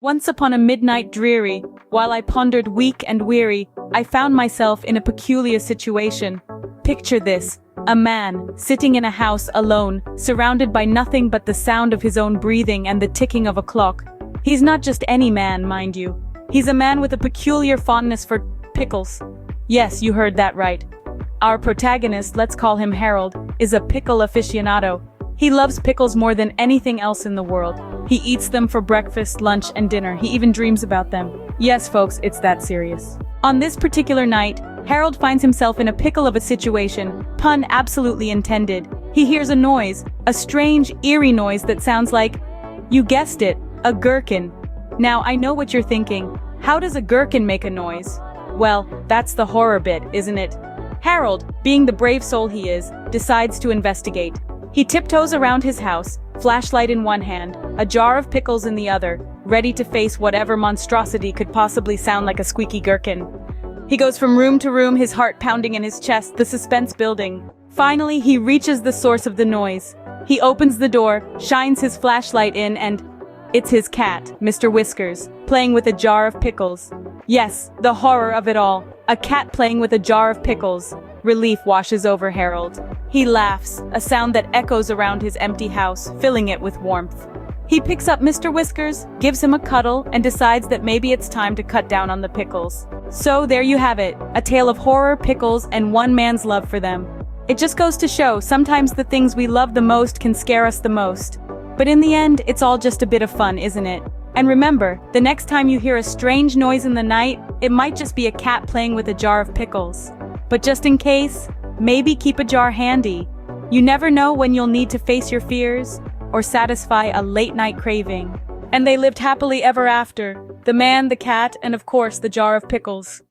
Once upon a midnight dreary, while I pondered weak and weary, I found myself in a peculiar situation. Picture this, a man, sitting in a house alone, surrounded by nothing but the sound of his own breathing and the ticking of a clock. He's not just any man, mind you. He's a man with a peculiar fondness for pickles. Yes, you heard that right. Our protagonist, let's call him Harold, is a pickle aficionado. He loves pickles more than anything else in the world. He eats them for breakfast, lunch, and dinner. He even dreams about them. Yes, folks, it's that serious. On this particular night, Harold finds himself in a pickle of a situation, pun absolutely intended. He hears a noise, a strange, eerie noise that sounds like, you guessed it, a gherkin. Now, I know what you're thinking. How does a gherkin make a noise? Well, that's the horror bit, isn't it? Harold, being the brave soul he is, decides to investigate. He tiptoes around his house, flashlight in one hand, a jar of pickles in the other, ready to face whatever monstrosity could possibly sound like a squeaky gherkin. He goes from room to room, his heart pounding in his chest, the suspense building. Finally, he reaches the source of the noise. He opens the door, shines his flashlight in, and it's his cat, Mr. Whiskers, playing with a jar of pickles. Yes, the horror of it all. A cat playing with a jar of pickles. Relief washes over Harold. He laughs, a sound that echoes around his empty house, filling it with warmth. He picks up Mr. Whiskers, gives him a cuddle, and decides that maybe it's time to cut down on the pickles. So there you have it, a tale of horror, pickles, and one man's love for them. It just goes to show, sometimes the things we love the most can scare us the most. But in the end, it's all just a bit of fun, isn't it? And remember, the next time you hear a strange noise in the night, it might just be a cat playing with a jar of pickles. But just in case, maybe keep a jar handy. You never know when you'll need to face your fears or satisfy a late-night craving. And they lived happily ever after, the man, the cat, and of course the jar of pickles.